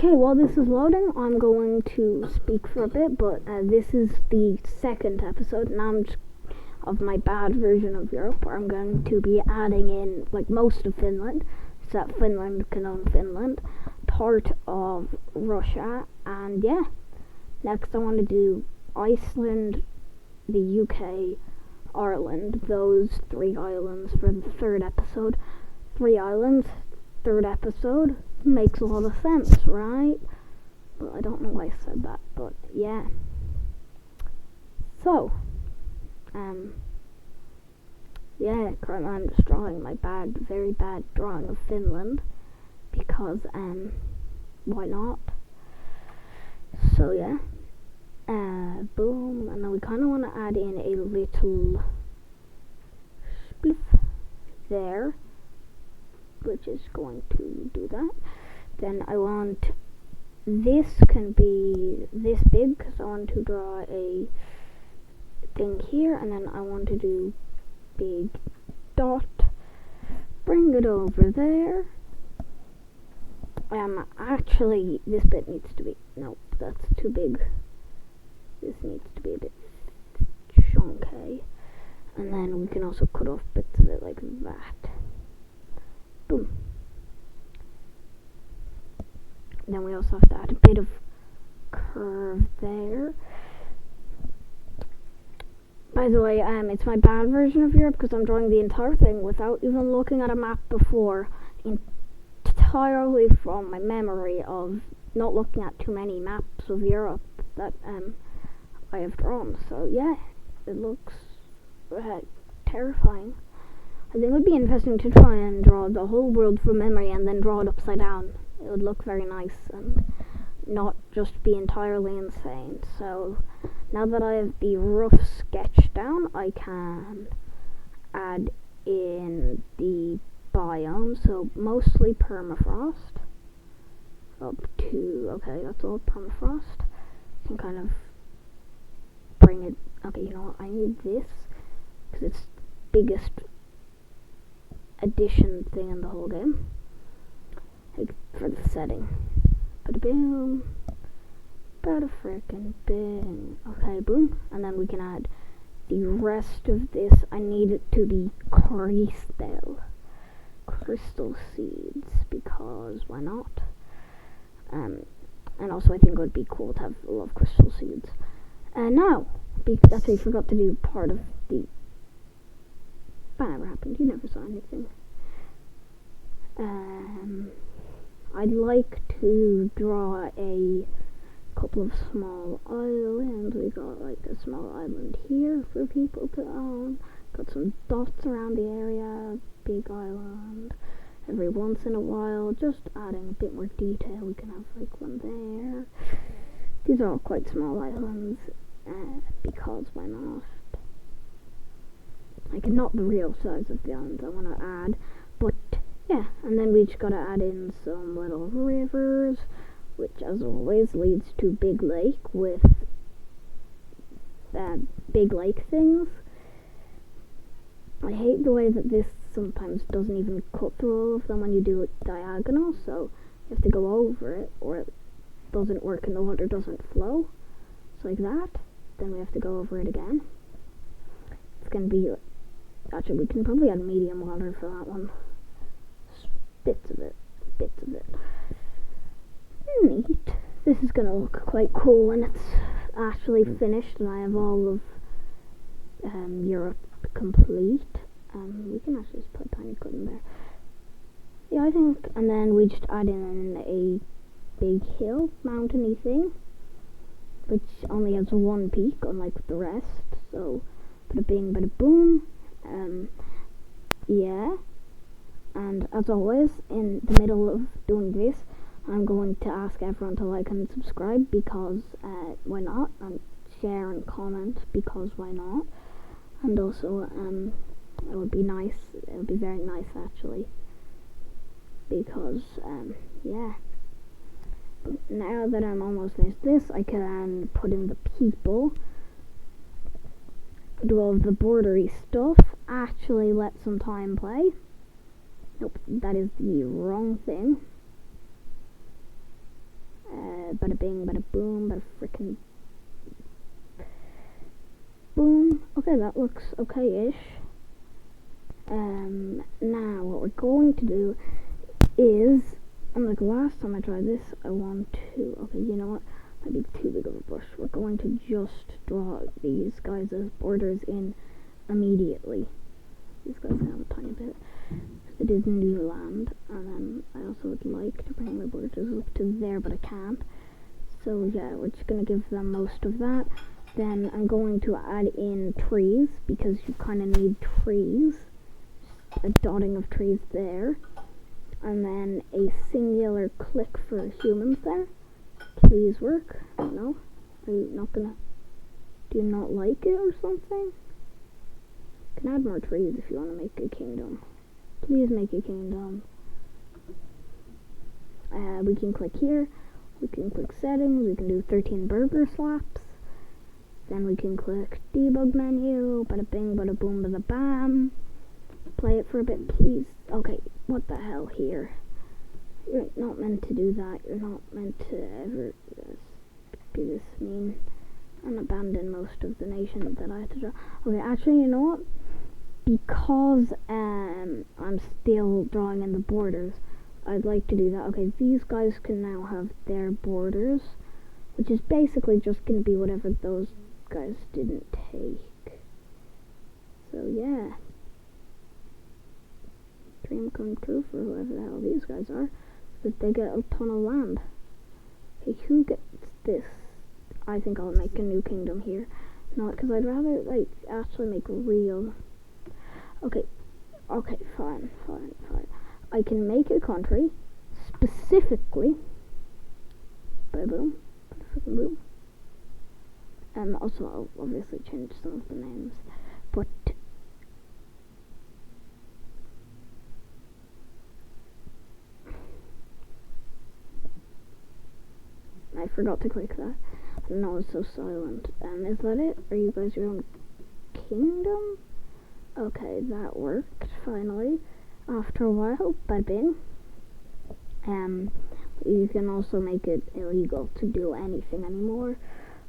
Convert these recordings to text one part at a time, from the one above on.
Okay, while this is loading, I'm going to speak for a bit, but this is the second episode now of my bad version of Europe, where I'm going to be adding in like most of Finland, so that Finland can own Finland, part of Russia, and yeah. Next I want to do Iceland, the UK, Ireland, those 3 islands for the third episode. 3 islands, third episode, makes a lot of sense, right? Well, I don't know why I said that, but yeah. So, yeah, currently I'm just drawing my very bad drawing of Finland, because, why not? So yeah, boom, and then we kind of want to add in a little spliff there, which is going to do that. Then I want this can be this big, because I want to draw a thing here, and then I want to do big dot, bring it over there. Actually, this bit needs to be, nope, that's too big. This needs to be a bit chunky. And then we can also cut off bits of it like that. Boom. Then we also have to add a bit of curve there. By the way, it's my bad version of Europe, because I'm drawing the entire thing without even looking at a map before, entirely from my memory of not looking at too many maps of Europe that I have drawn. So yeah, it looks terrifying. I think it would be interesting to try and draw the whole world from memory and then draw it upside down. It would look very nice and not just be entirely insane. So now that I have the rough sketch down, I can add in the biome, so mostly permafrost up to, okay, that's all permafrost. You can kind of bring it, okay, you know what, I need this, because it's the biggest addition thing in the whole game, like, for the setting. Bada boom, bada frickin' bing. Okay, boom, and then we can add the rest of this. I need it to be crystal seeds, because why not? And also I think it would be cool to have a lot of crystal seeds. And now, actually I forgot to do part of the, that never happened, you never saw anything. I'd like to draw a couple of small islands. We got like a small island here for people to own. Got some dots around the area, big island. Every once in a while, just adding a bit more detail. We can have like one there. These are all quite small islands, because why not? Like, not the real size of the islands I want to add, but yeah. And then we just gotta add in some little rivers, which as always leads to big lake with big lake things. I hate the way that this sometimes doesn't even cut through all of them when you do it diagonal, so you have to go over it or it doesn't work and the water doesn't flow. So like that, then we have to go over it again. It's gonna be, actually we can probably add medium water for that one. Bits of it. Neat. This is gonna look quite cool when it's actually finished and I have all of Europe complete. We can actually just put a tiny cut in there. Yeah, I think, and then we just add in a big hill, mountainy thing, which only has one peak, unlike the rest. So, bada bing, bada boom. Yeah. And as always, in the middle of doing this, I'm going to ask everyone to like and subscribe, because why not? And share and comment, because why not? And also, it would be nice. It would be very nice, actually, because yeah. Now that I'm almost finished this, I can put in the people, do all of the bordery stuff, actually let some time play. Nope, that is the wrong thing. Bada bing, bada boom, bada frickin' boom. Okay, that looks okay-ish. Now what we're going to do is, unlike last time I tried this, I want to, okay, you know what, might be too big of a brush. We're going to just draw these guys as borders in immediately. These guys have a tiny bit. It is new land, and then I also would like to bring my borders up to there, but I can't. So yeah, we're just going to give them most of that. Then I'm going to add in trees, because you kind of need trees. A dotting of trees there. And then a singular click for humans there. Please work. No? Are you not gonna... Do you not like it or something? You can add more trees if you want to make a kingdom. Please make a kingdom. We can click here. We can click settings. We can do 13 burger slaps. Then we can click debug menu. Bada bing, bada boom, bada bam. Play it for a bit, please. Okay, what the hell here? You're not meant to do that. You're not meant to ever be this mean and abandon most of the nation that I had to draw. Okay, actually, you know what? Because I'm still drawing in the borders, I'd like to do that. Okay, these guys can now have their borders, which is basically just going to be whatever those guys didn't take. So, yeah. Dream come true for whoever the hell these guys are, because they get a ton of land. Okay, who gets this? I think I'll make a new kingdom here. Not because I'd rather like actually make real. Okay, fine. I can make a country specifically. Boom, freaking boom. Also, I'll obviously change some of the names, but. I forgot to click that. I know it's so silent. Is that it? Are you guys your own kingdom? Okay, that worked finally. After a while, bada bing. You can also make it illegal to do anything anymore.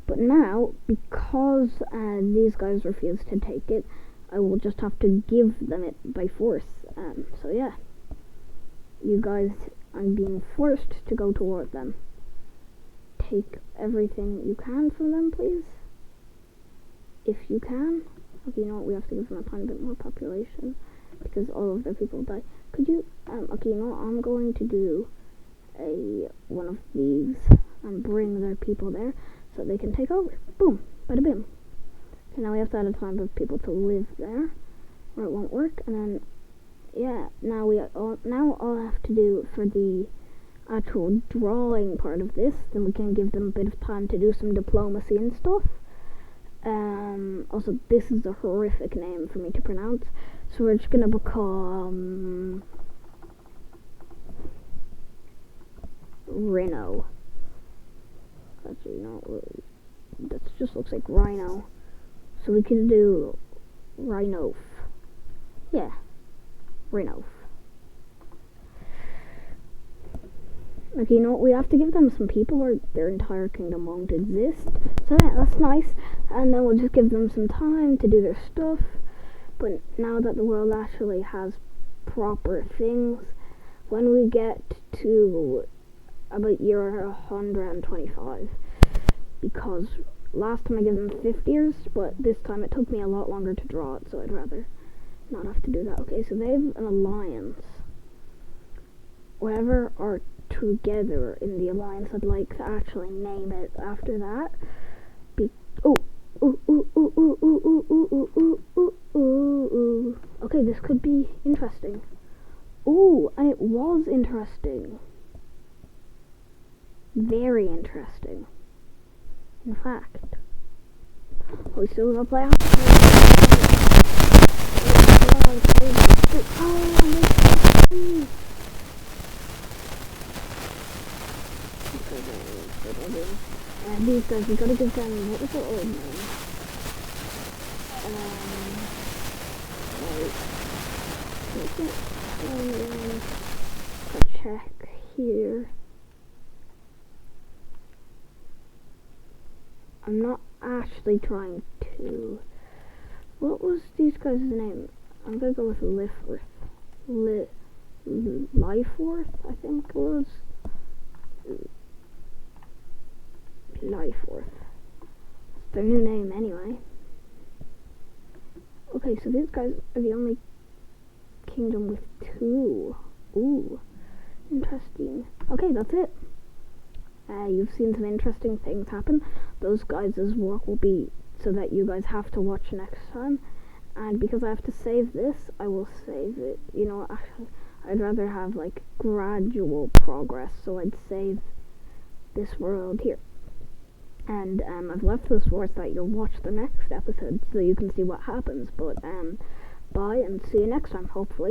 But now, because these guys refuse to take it, I will just have to give them it by force. So yeah. You guys, I'm being forced to go toward them. Take everything you can from them, please. If you can. Okay, you know what? We have to give them a tiny bit more population because all of their people die. Could you? Okay, you know what? I'm going to do one of these and bring their people there so they can take over. Boom, bada bim. Okay, now we have to add a ton of people to live there, or it won't work. And then, yeah, now all I have to do for the actual drawing part of this, then we can give them a bit of time to do some diplomacy and stuff. Also, this is a horrific name for me to pronounce, so we're just gonna become Rhino. Actually, no, that just looks like Rhino, so we can do Rhinof. Yeah, Rhinof. Okay, you know what, we have to give them some people or their entire kingdom won't exist. So yeah, that's nice. And then we'll just give them some time to do their stuff. But now that the world actually has proper things, when we get to about year 125, because last time I gave them 50 years, but this time it took me a lot longer to draw it, so I'd rather not have to do that. Okay, so they have an alliance. Whoever are together in the alliance, I'd like to actually name it after that. Okay, this could be interesting. Ooh, and it was interesting. Very interesting. In fact, we still gotta play out. And these guys, we gotta give them, what was their old name? Check here. I'm not actually trying to. What was these guys' name? I'm gonna go with Liforth. Liforth, I think it was. Liforth. It's their new name anyway. Okay, so these guys are the only kingdom with 2. Ooh, interesting. Okay, that's it. You've seen some interesting things happen. Those guys' work will be so that you guys have to watch next time. And because I have to save this, I will save it. You know, actually, I'd rather have like gradual progress, so I'd save this world here. And I've left this for so that you'll watch the next episode so you can see what happens. But bye and see you next time, hopefully.